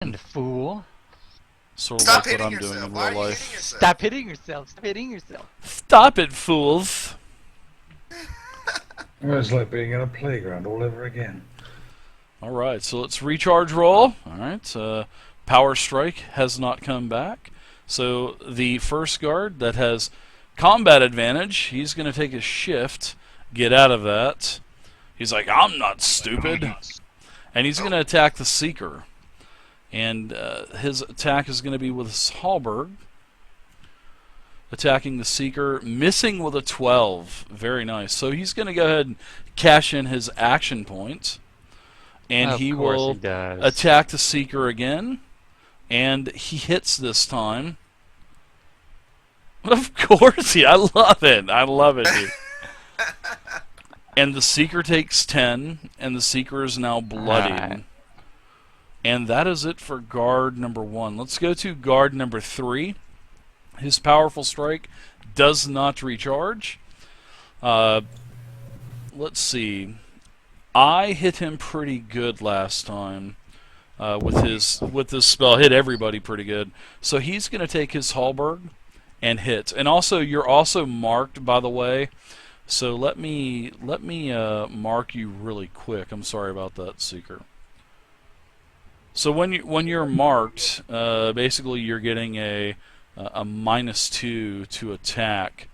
And fool. Sort of Stop like what hitting I'm doing yourself. in Why real are you life. hitting yourself? Stop hitting yourself. Stop hitting yourself. Stop it, fools! It's like being in a playground all over again. Alright, so let's recharge roll. Alright, Power Strike has not come back. So the first guard that has combat advantage, he's going to take a shift, get out of that. He's like, I'm not stupid. And he's going to attack the Seeker. And his attack is going to be with his halberd. Attacking the Seeker, missing with a 12. Very nice. So he's going to go ahead and cash in his action point. And he will attack the Seeker again. And he hits this time. Of course, I love it. I love it, dude. And the Seeker takes 10, and the Seeker is now bloodied. Right. And that is it for guard number 1. Let's go to guard number 3. His powerful strike does not recharge. Let's see. I hit him pretty good last time with this spell. Hit everybody pretty good. So he's going to take his halberd and hit. And also, you're also marked, by the way. So let me mark you really quick. I'm sorry about that, Seeker. So when you're marked, basically you're getting a -2 to attack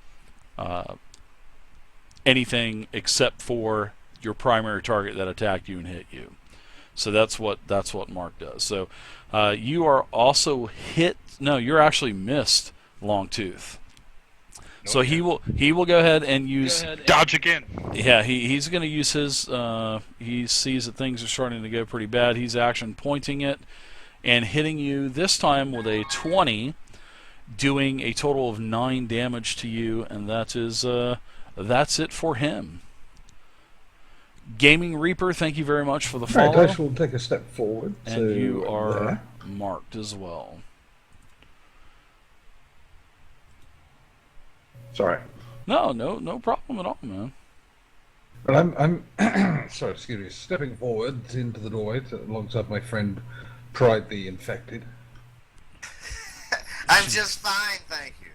anything except for your primary target that attacked you and hit you. So that's what Mark does. So you are also hit. No, you're actually missed, Longtooth. So he will go ahead and use dodge again. Yeah, he's going to use his. He sees that things are starting to go pretty bad. He's action pointing it and hitting you this time with a 20, doing a total of 9 damage to you, and that's it for him. Gaming Reaper, thank you very much for the follow. Right, I shall take a step forward. And you are there. marked as well. Sorry. No problem at all, man. Well, I'm sorry, excuse me, stepping forward into the doorway alongside my friend Pride the Infected. I'm just fine, thank you.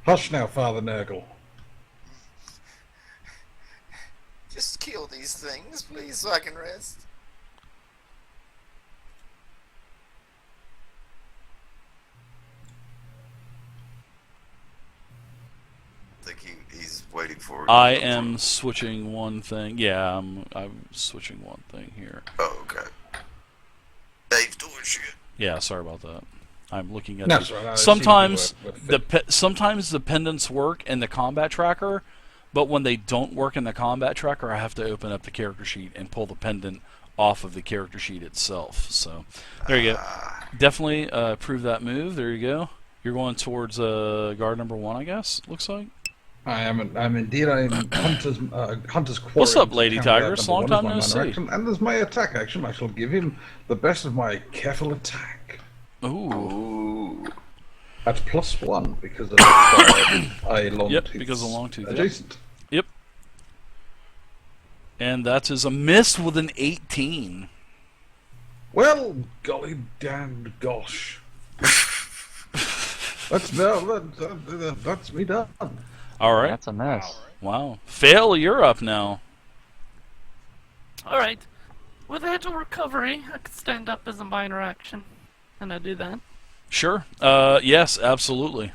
Hush now, Father Nurgle. Just kill these things, please, so I can rest. I think he's waiting for it. I am switching one thing. Yeah, I'm switching one thing here. Oh, okay. Dave's doing shit. Yeah, sorry about that. I'm looking at That's right. sometimes sometimes the pendants work in the combat tracker, but when they don't work in the combat tracker, I have to open up the character sheet and pull the pendant off of the character sheet itself. So there you go. Definitely approve that move. There you go. You're going towards guard number 1, I guess. Looks like. I'm indeed. I'm Hunter's Quarry. What's up, Lady Tigress? Long time no see. Action, and as my attack action, I shall give him the best of my careful attack. Ooh. At +1 because of a long Yep, tooth. because of long tooth. Adjacent. Yep. And that is a miss with an 18. Well, golly damned gosh. That's me done. All right. That's a mess. Wow. Fail, you're up now. Alright. With agile recovery, I could stand up as a minor action. And I do that. Sure. Yes, absolutely.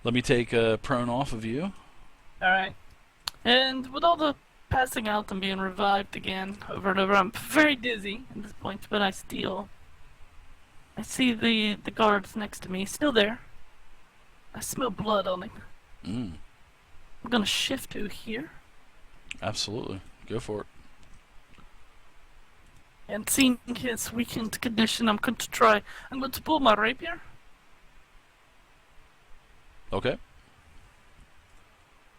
Let me take prone off of you. Alright. And with all the passing out and being revived again over and over, I'm very dizzy at this point, but I see the guards next to me, still there. I smell blood on him. Mm, I'm gonna shift to here. absolutely. Go for it. And seeing his weakened condition, I'm going to pull my rapier. Okay.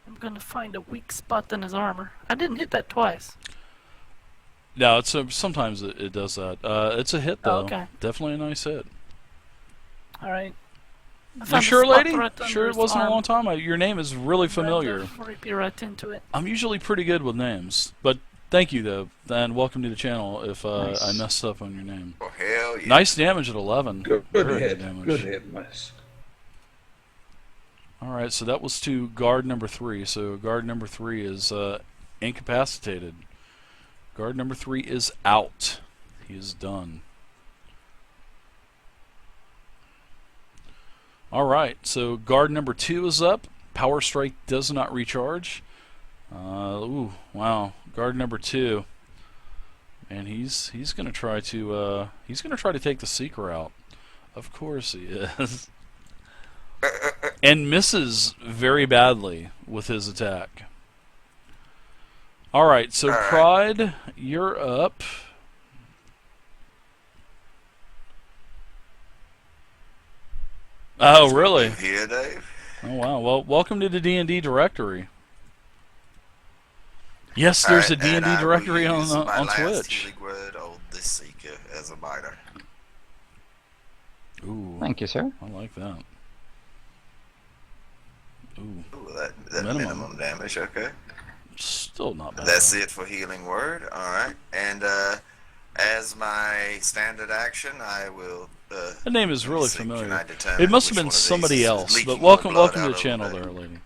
I'm gonna find a weak spot in his armor. I didn't hit that twice. No, it's sometimes it does that. It's a hit though. Oh, okay. Definitely a nice hit. Alright. You sure, lady? Sure, it wasn't a long time. Your name is really familiar. Rapier right into it. I'm usually pretty good with names, but Thank you, though, and welcome to the channel if Nice. I messed up on your name. Oh, hell yeah. Nice damage at 11. Good Very hit. damage. Good hit, miss. Alright, so that was to guard number 3. So guard number 3 is incapacitated. Guard number 3 is out. He is done. Alright, so guard number 2 is up. Power Strike does not recharge. Ooh, wow. Guard number 2. And he's gonna try to take the Seeker out. Of course he is. And misses very badly with his attack. Alright, so Alright. Pride, you're up. Oh, really? Here, Dave. Oh, wow. Well, welcome to the D&D directory. Yes, there's a Alright, and D&D I will directory on use my last Twitch. healing word on this Seeker as a minor. Ooh, Thank you, sir. I like that. Ooh, Ooh, that Minimum. minimum damage, okay. still not bad. That's it for healing word. Alright. And as my standard action, I will. That name is really Can I familiar. determine It must have which been one of these somebody is else. leaking But more welcome blood to out the of channel the- there, lady.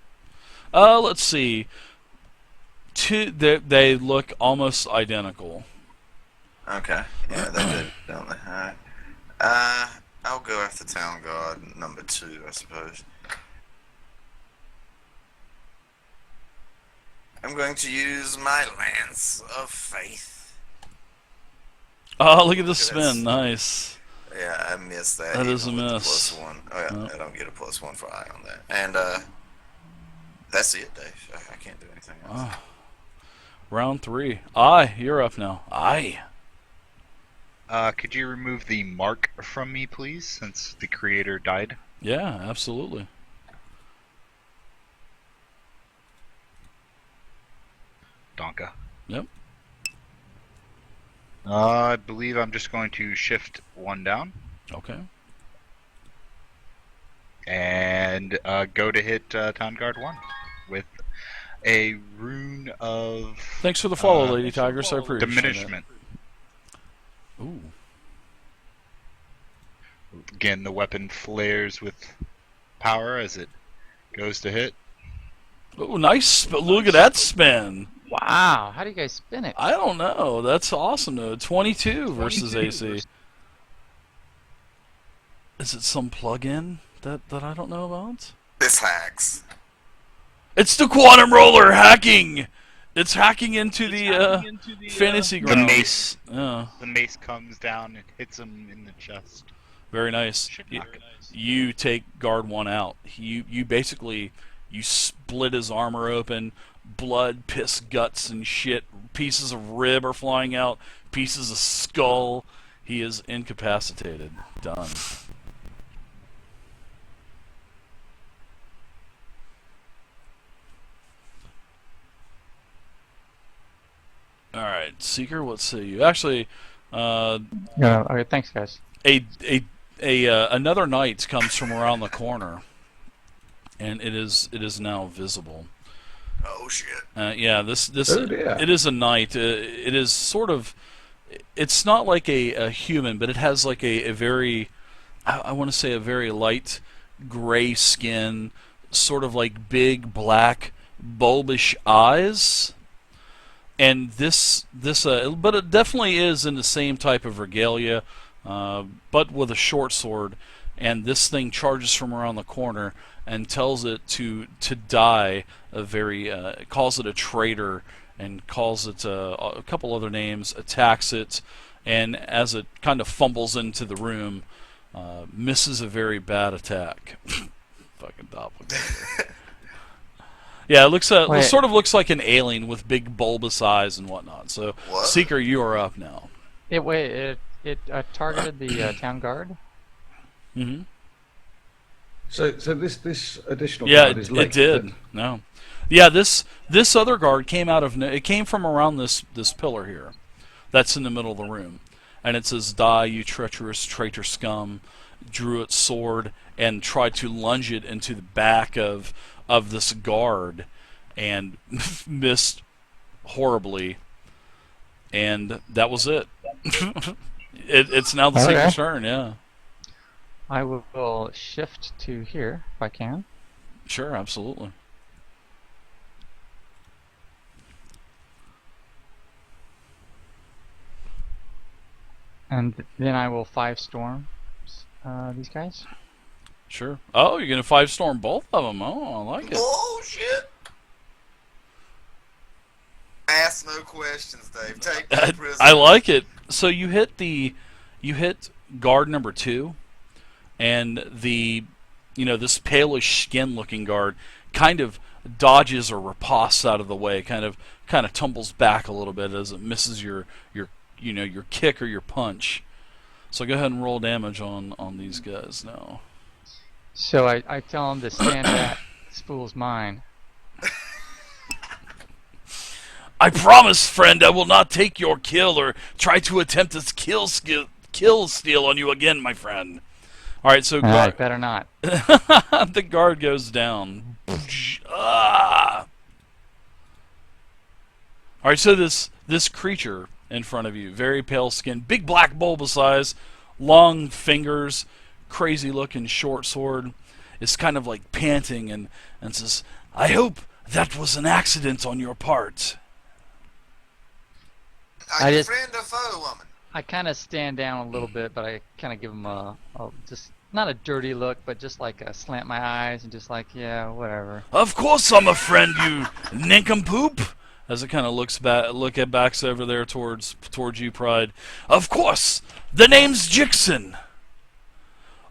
Let's see. They look almost identical. Okay. Yeah, that did, don't they? Alright. I'll go after Town Guard number 2, I suppose. I'm going to use my Lance of Faith. Oh, look at the Look at that. spin. Nice. Yeah, I missed that. That even is a with the miss. +1. Oh, yeah, Yep. I don't get a +1 for eye on that. And, that's it, Dave. I can't do anything else. Oh. Round 3. Aye, you're up now. Aye. Could you remove the mark from me, please, since the creator died? Yeah, absolutely. Donka. Yep. I believe I'm just going to shift 1 down Okay. and go to hit Town Guard 1 with a rune of Thanks for the follow, Lady Tigress. I appreciate diminishment. it. Ooh. Again, the weapon flares with power as it goes to hit. Ooh, nice. Look at that spin. Wow, how do you guys spin it? I don't know. That's awesome, though. 22 versus AC. Is it some plug-in that I don't know about? This hacks. It's the Quantum Roller hacking! It's hacking into the fantasy The grounds. mace. Yeah. The mace comes down and hits him in the chest. Very nice. You take guard 1 out. You basically split his armor open. Blood, piss, guts, and shit. Pieces of rib are flying out. Pieces of skull. He is incapacitated. Done. Alright, Seeker, what say you? Actually, Yeah. Okay, thanks, guys. another knight comes from around the corner, and it is now visible. Oh, shit. Yeah, this Oh, dear. it is a knight. It is sort of, it's not like a human, but it has like a very, I want to say a very light gray skin, sort of like big black bulbish eyes. And but it definitely is in the same type of regalia, but with a short sword. And this thing charges from around the corner and tells it to die. Calls it a traitor and calls it a couple other names. Attacks it, and as it kind of fumbles into the room, misses a very bad attack. Fucking doppelganger. Yeah, it looks Wait. sort of looks like an alien with big bulbous eyes and whatnot. So, What? Seeker, you are up now. It targeted the town guard. Mm-hmm. So this additional Yeah, card is it late. did. No, yeah, this other guard came out of it came from around this pillar here, that's in the middle of the room, and it says, "Die, you treacherous traitor scum!" Drew its sword and tried to lunge it into the back of this guard, and missed horribly. And that was it. It's now the Okay. Seeker's turn, yeah. I will shift to here if I can. Sure, absolutely. And then I will 5 storm these guys. Sure. Oh, you're going to 5-storm both of them. Oh, I like it. Oh shit! Ask no questions, Dave. Take no prisoners. I like it. So you hit guard number 2, and this palish skin looking guard kind of dodges or riposts out of the way, kind of tumbles back a little bit as it misses your kick or your punch. So go ahead and roll damage on these guys now. So I tell him to stand back. This fool's mine. I promise, friend, I will not take your kill or try to attempt this kill steal on you again, my friend. All right, so guard, better not. the guard goes down. Ah! All right, so this creature in front of you, very pale skin, big black bulbous eyes, long fingers, crazy looking short sword, is kind of like panting and says, "I hope that was an accident on your part." Are you just- friend or foe, woman? I kind of stand down a little bit, but I kind of give him a just not a dirty look, but just like a slant my eyes and just like, yeah, whatever. Of course I'm a friend, you nincompoop. As it kind of backs over there towards you, Pride. Of course, the name's Jixon.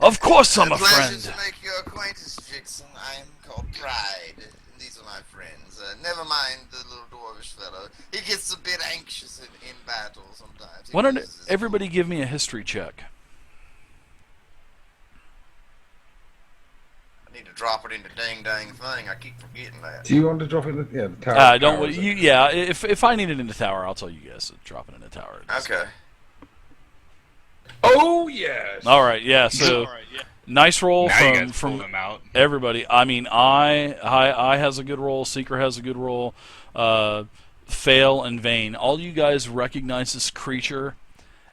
Of course I'm a Pleasure friend. to make your acquaintance, Jixon. I am called Pride. These are my friends. Never mind the little dwarvish fellow. He gets a bit anxious in battle sometimes. Why don't everybody give me a history check? I need to drop it in the dang thing. I keep forgetting that. Do you want to drop it? The tower. Don't tower, is it? yeah. If I need it in the tower, I'll tell you guys to drop it in the tower. Okay. Oh yes. All right, yeah. So nice roll Now you guys pull from them out. everybody. I mean, I has a good roll. Seeker has a good roll. Fail and Vane. All you guys recognize this creature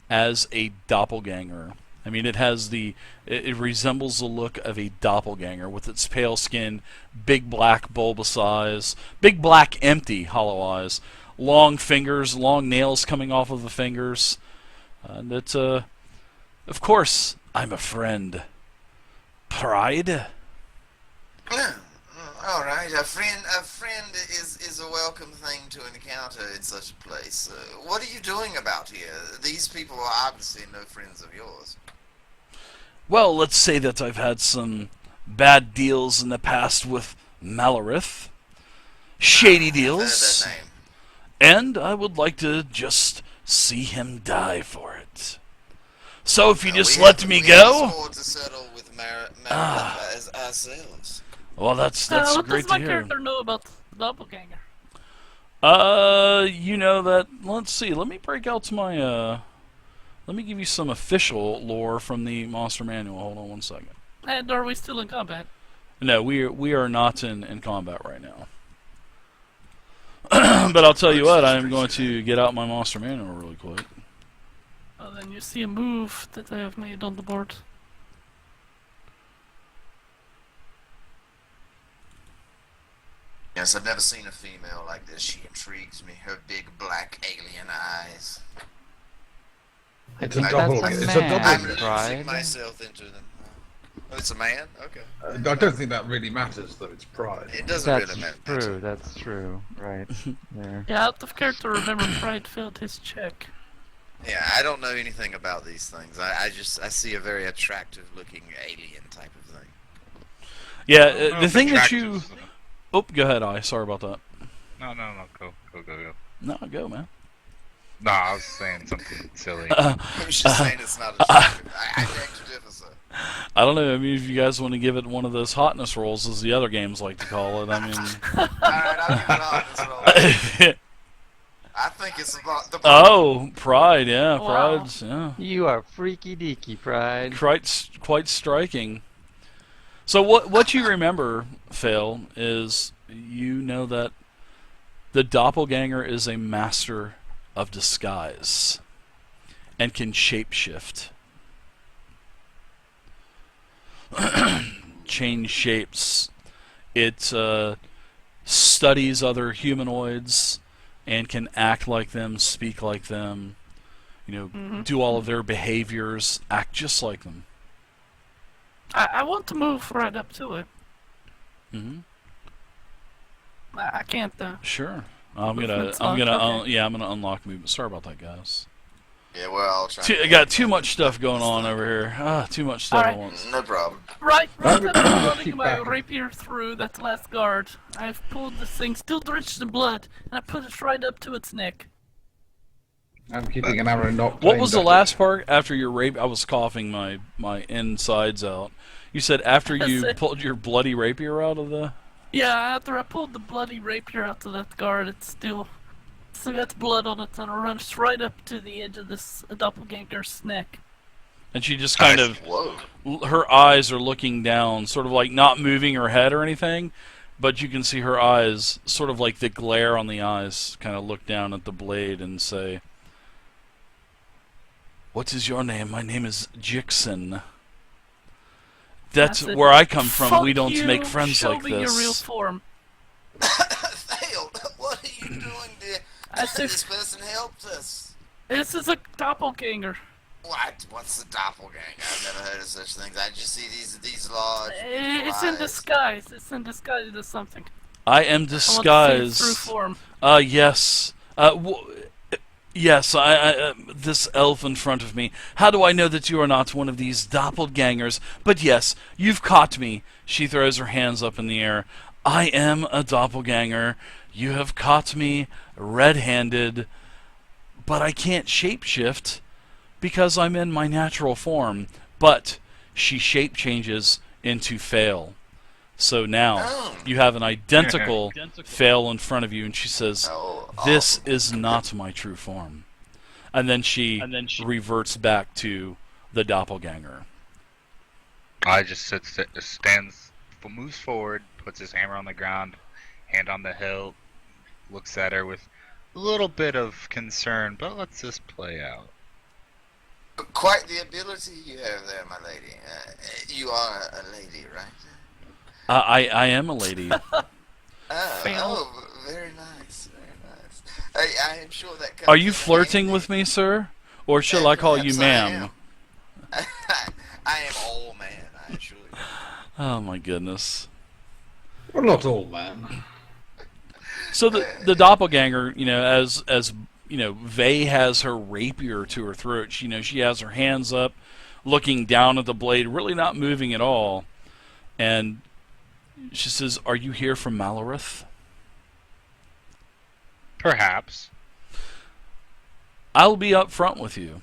as a doppelganger. I mean, it resembles the look of a doppelganger with its pale skin, big black bulbous eyes, big black empty hollow eyes, long fingers, long nails coming off of the fingers. And it's of course, I'm a friend. Pride. All right, a friend is a welcome thing to encounter in such a place. What are you doing about here? These people are obviously no friends of yours. Well, let's say that I've had some bad deals in the past with Malarith. Shady I've heard deals. that name. And I would like to just see him die for it. So if you just We let have- me we have a go... score to settle with as ourselves. Well, that's What great does my to hear. character know about the doppelganger? You know that... Let's see. Let me break out my... Let me give you some official lore from the Monster Manual. Hold on one second. And are we still in combat? No, we are not in combat right now. But I'll tell you what, I am going to get out my Monster Manual really quick. Oh, then you see a move that I have made on the board. Yes, I've never seen a female like this. She intrigues me. Her big black alien eyes. It's a That's double. a It's a man. double. I'm Right. losing myself into them. Oh, it's a man? Okay. I don't think that really matters, though. It's pride. It doesn't That's really matter. true. That's true. Right there. Yeah, out of character, remember Pride failed his check. Yeah, I don't know anything about these things. I see a very attractive looking alien type of thing. Yeah, No, the it's thing that attractive, you... so- Oh, go ahead, Sorry about that. No, go. No, go, man. No, I was saying something silly. I was just saying it's not attractive. I beg to differ, sir. I don't know. I mean, if you guys want to give it one of those hotness rolls, as the other games like to call it, I mean... Alright, I'll give it on this roll. I think it's about the Oh, Pride, yeah. Wow. Pride's, yeah. You are freaky deaky, Pride. Quite striking. So what you remember, Fail, is you know that the doppelganger is a master of disguise and can shapeshift. Change shapes. It studies other humanoids and can act like them, speak like them, do all of their behaviors, act just like them. I want to move right up to it. Hmm. I can't though. Sure. Movement's I'm locked, gonna okay. I'm gonna unlock movement. Sorry about that, guys. Yeah, we're all trying. I got too much stuff going on over here. Too much stuff at Alright. once. No problem. Right Right, as I'm running keep my back. rapier through that last guard, I've pulled this thing still drenched in blood, and I put it right up to its neck. I'm keeping an arrow nocked. What was aimed the at last part after your rape? I was coughing my insides out. You said after you That's it. pulled your bloody rapier out of the. Yeah, after I pulled the bloody rapier out of that guard, it's still got blood on it, and it runs right up to the edge of this doppelganger's neck. And she just kind of, Whoa. her eyes are looking down, sort of like not moving her head or anything, but you can see her eyes, sort of like the glare on the eyes, kind of look down at the blade and say, "What is your name? My name is Jixon. That's it. where I come from. Fuck We don't you, make friends show like me your real this." form. Thale, what are you doing there? I said- This person helped us. This is a doppelganger. What? What's the doppelganger? I've never heard of such things. I just see these large. It's in eyes. disguise. It's in disguise as something. I am I want to see it through disguised. form. Yes. Yes, this elf in front of me. How do I know that you are not one of these doppelgangers? But yes, you've caught me. She throws her hands up in the air. I am a doppelganger. You have caught me red-handed, but I can't shapeshift because I'm in my natural form. But she shape changes into Fail. So now Oh. you have an identical Fail in front of you, and she says, Oh, "This awesome. is not my true form." And then she reverts back to the doppelganger. I just stands, moves forward, puts his hammer on the ground, hand on the hilt, looks at her with a little bit of concern, but lets this play out. Quite the ability you have there, my lady. You are a lady, right? I am a lady. Oh, very nice, very nice. I am sure that comes Are you in flirting handy. with me, sir? Or shall I call you Perhaps ma'am? I am all man, I assure you. Oh my goodness. Well, not all, man. So the doppelganger, as Vey has her rapier to her throat. She has her hands up, looking down at the blade, really not moving at all. And she says, "Are you here from Malorith?" Perhaps. I'll be up front with you.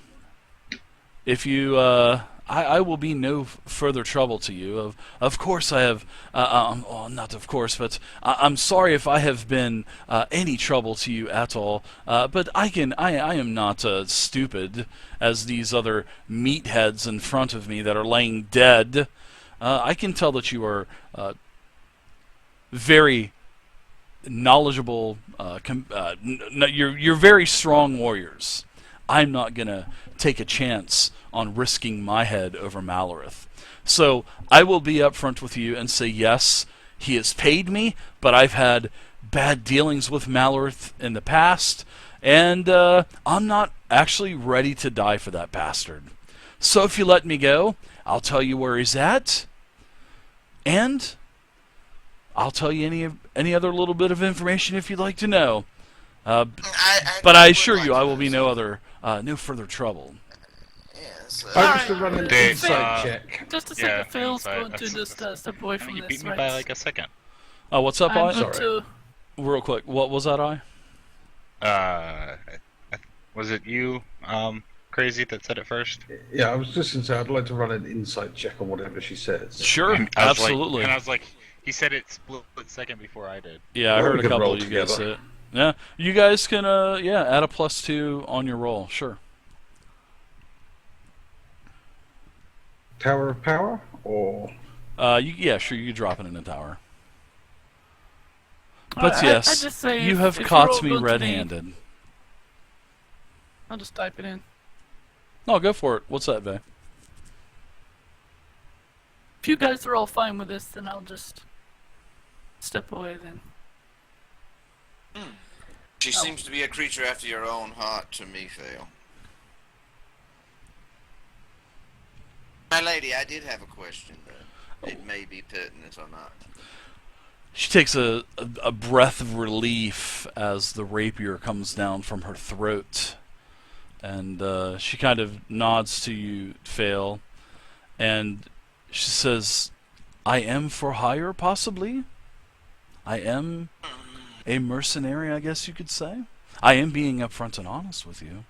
If you, I will be no further trouble to you. Of course I have, not of course, but I'm sorry if I have been any trouble to you at all. But I am not stupid as these other meatheads in front of me that are laying dead. I can tell that you are very knowledgeable. You're very strong warriors. I'm not gonna take a chance on risking my head over Malorith. So I will be upfront with you and say yes, he has paid me, but I've had bad dealings with Malorith in the past, and I'm not actually ready to die for that bastard. So if you let me go, I'll tell you where he's at, and I'll tell you any other little bit of information if you'd like to know. But I assure you, I will be no further trouble. Yes. I used to run an Dave, insight check. Just a Yeah, second, Phil's inside, going to that's- just step away from You this, beat me right? by like a second. What's up, I'm I? going Sorry. to... Real quick, what was that, I? Was it you, Crazy, that said it first? Yeah, I was just going to say I'd like to run an insight check on whatever she says. Sure, And I was absolutely. and I was like, he said it split second before I did. Yeah, I Well, heard we a could couple roll of you guys say together. it. Yeah, you guys can add a +2 on your roll. Sure. Tower of Power? Or... Sure, you can drop it in the tower. But I yes, just say you if have you're caught all me good to red-handed. I'll just type it in. No, go for it. What's that, Vay? If you guys are all fine with this, then I'll just step away then. She seems to be a creature after your own heart to me, Phil. My lady, I did have a question, though. It may be pertinent or not. She takes a breath of relief as the rapier comes down from her throat. And she kind of nods to you, Fail. And she says, I am for hire, possibly? I am a mercenary, I guess you could say. I am being upfront and honest with you.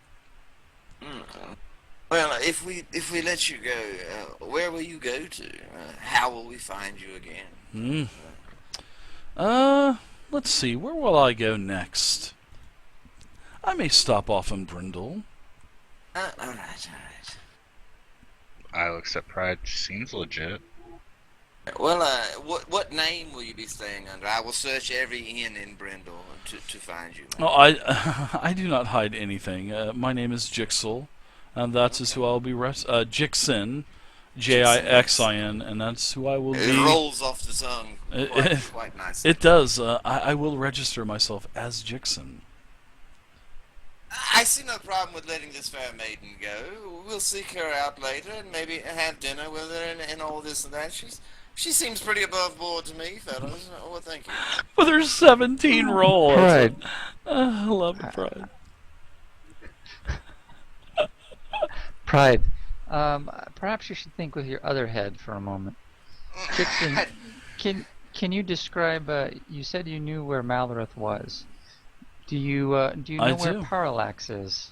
Well, if we let you go, where will you go to? How will we find you again? Let's see. Where will I go next? I may stop off in Brindol. Alright. I'll accept Pride. Seems legit. Well, what name will you be staying under? I will search every inn in Brindle to find you. Oh, I do not hide anything. My name is Jixel, and that is who I'll be Jixin, Jixin, and that's who I will be. It rolls off the tongue quite nicely. It does. I will register myself as Jixin. I see no problem with letting this fair maiden go. We'll seek her out later and maybe have dinner with her and all this and that. She seems pretty above board to me, fellas. Well, thank you. With her 17 roll. Pride. I love it, Pride. Pride. Perhaps you should think with your other head for a moment. Dixon, can you describe? You said you knew where Malorith was. Do you know where Parallax is?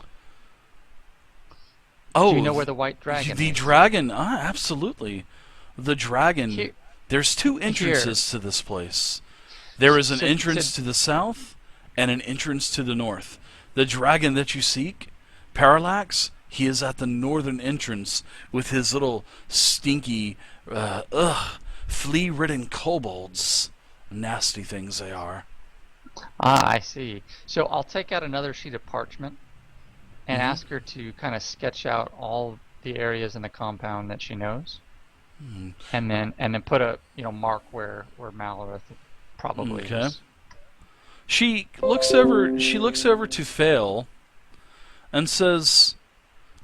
Oh, do you know where the White Dragon the is? dragon? Absolutely. The dragon. There's two entrances to this place. There is an entrance to the south and an entrance to the north. The dragon that you seek, Parallax, he is at the northern entrance with his little stinky, flea-ridden kobolds. Nasty things they are. Ah, I see. So I'll take out another sheet of parchment and ask her to kind of sketch out all the areas in the compound that she knows, and then put a mark where Malorith probably is. She looks over to Fail, and says,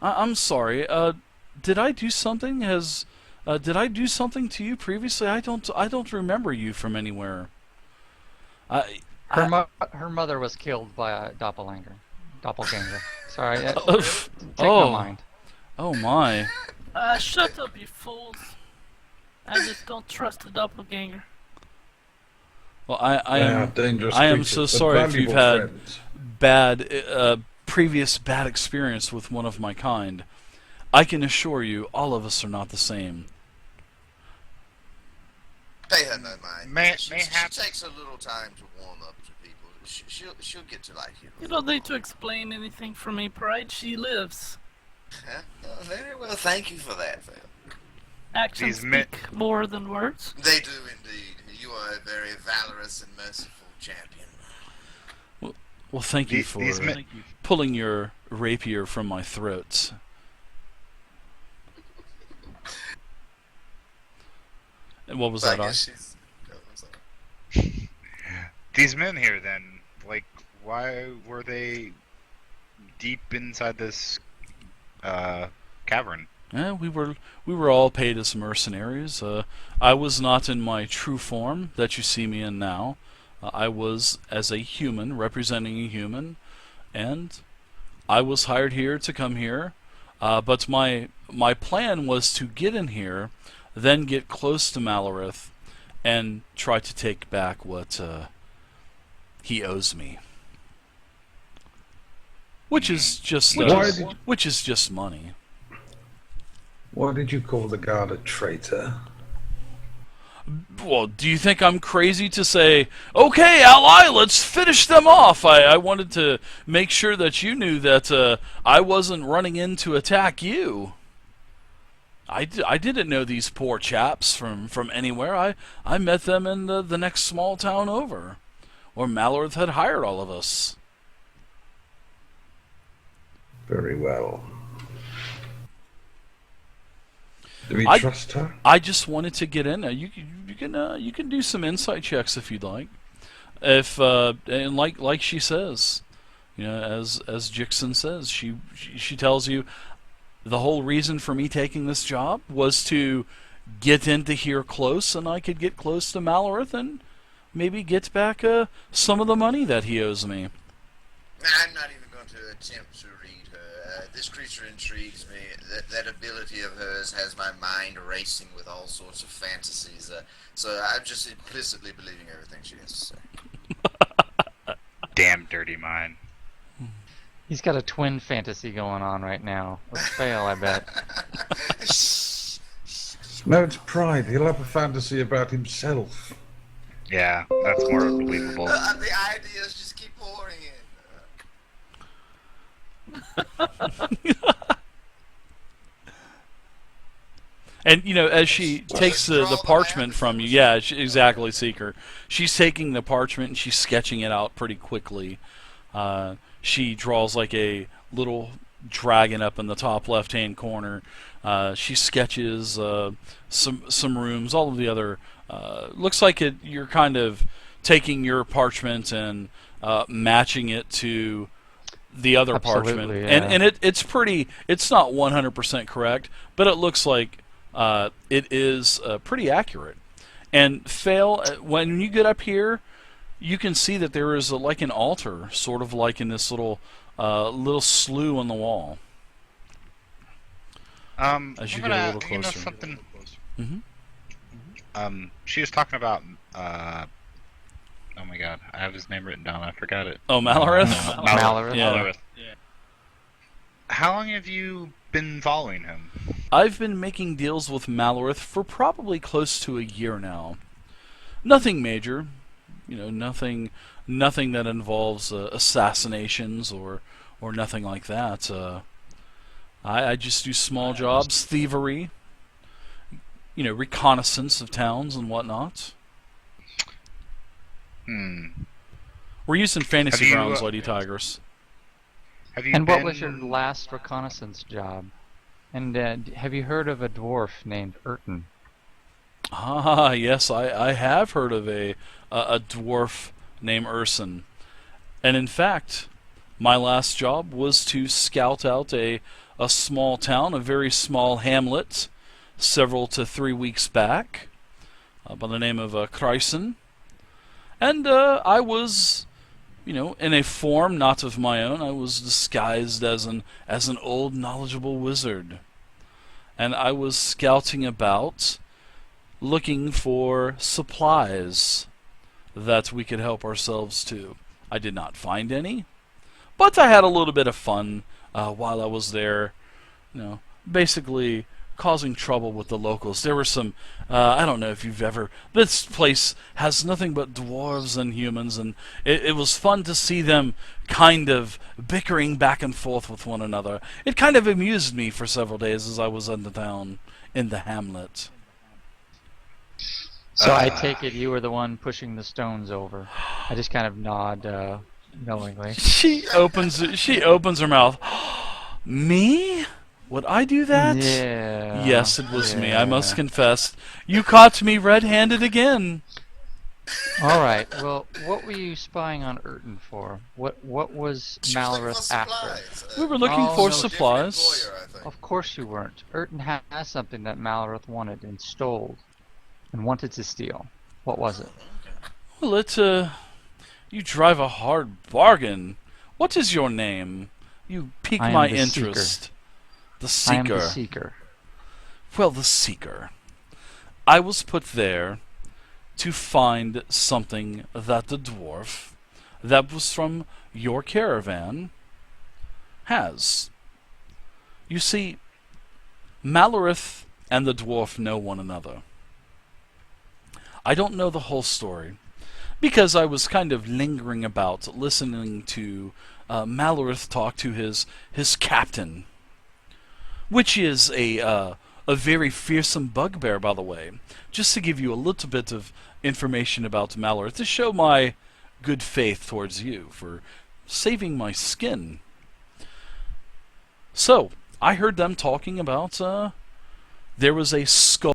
"I'm sorry. Did I do something? Did I do something to you previously? I don't remember you from anywhere." Her mother was killed by a doppelganger. Sorry, take oh, no mind. Oh my! Shut up, you fools! I just don't trust the doppelganger. Well, I am so creatures, sorry if you've had friends. previous bad experience with one of my kind. I can assure you, all of us are not the same. Pay her no mind. She Mayhap. takes a little time to warm up to people. She'll get to like you. You don't need to explain anything for me, Pride. She lives. Very well, thank you for that, Phil. Actions speak more than words. They do indeed. You are a very valorous and merciful champion. Well, thank you for pulling your rapier from my throat. And what was that? These men here, then, like, why were they deep inside this cavern? Yeah, we were all paid as mercenaries. I was not in my true form that you see me in now. I was as a human, representing a human, and I was hired here to come here. But my plan was to get in here, then get close to Malorith, and try to take back what he owes me, which is just money. Why did you call the guard a traitor? Well, do you think I'm crazy to say, okay, ally, let's finish them off? I wanted to make sure that you knew that I wasn't running in to attack you. I didn't know these poor chaps from anywhere. I met them in the next small town over, where Malorith had hired all of us. Very well. Do we I- trust her? I just wanted to get in. You can do some insight checks if you'd like. If and like she says, as Jixon says, she tells you the whole reason for me taking this job was to get into here close, and I could get close to Malorith and maybe get back some of the money that he owes me. I'm not even going to attempt to read her. This creature intrigues me. That ability of hers has my mind racing with all sorts of fantasies. So I'm just implicitly believing everything she has to say. Damn dirty mind. He's got a twin fantasy going on right now. Let's fail, I bet. No, it's pride. He'll have a fantasy about himself. Yeah, that's more believable. The ideas just keep pouring in. And as she takes the parchment from you, yeah, exactly, Seeker. She's taking the parchment and she's sketching it out pretty quickly. She draws like a little dragon up in the top left-hand corner. She sketches some rooms, all of the other. Looks like you're kind of taking your parchment and matching it to the other parchment, Yeah. and it's pretty. It's not 100% correct, but it looks like it is pretty accurate. And Fail, when you get up here, you can see that there is like an altar, sort of like in this little slough on the wall. As you get a little closer. Something. Mm-hmm. She was talking about. Oh my god, I have his name written down. I forgot it. Oh, Malorith. Malorith. Yeah. Malorith. How long have you been following him? I've been making deals with Malorith for probably close to a year now. Nothing major, nothing that involves assassinations or nothing like that. I just do small jobs, thievery, reconnaissance of towns and whatnot. We're using fantasy grounds, Lady Tigress. Have you And been... what was your last reconnaissance job? And have you heard of a dwarf named Urton? Ah, yes, I have heard of a dwarf named Urson. And in fact, my last job was to scout out a small town, a very small hamlet, several to 3 weeks back, by the name of Kryson. And I was, in a form not of my own. I was disguised as an old knowledgeable wizard. And I was scouting about, looking for supplies that we could help ourselves to. I did not find any, but I had a little bit of fun while I was there, basically causing trouble with the locals. There were some, I don't know if you've ever, this place has nothing but dwarves and humans, and it was fun to see them kind of bickering back and forth with one another. It kind of amused me for several days as I was in the town, in the hamlet. So I take it you were the one pushing the stones over. I just kind of nod knowingly. She opens her mouth. Me? Would I do that? Yeah. Yes, it was me. I must confess. You caught me red-handed again. All right. Well, what were you spying on Urton for? What was She was looking for Malorith after? supplies. We were looking Oh, for no, supplies. Different employer, I think. Of course you weren't. Urton has something that Malorith wanted and stole, and wanted to steal. What was it? Well, you drive a hard bargain. What is your name? You pique I am my the interest. The I am Seeker. the Seeker. Well, the Seeker. I was put there to find something that the dwarf that was from your caravan has. You see, Malorith and the dwarf know one another. I don't know the whole story, because I was kind of lingering about, listening to Malorith talk to his captain, which is a very fearsome bugbear, by the way. Just to give you a little bit of information about Malorith, to show my good faith towards you for saving my skin. So, I heard them talking about there was a skull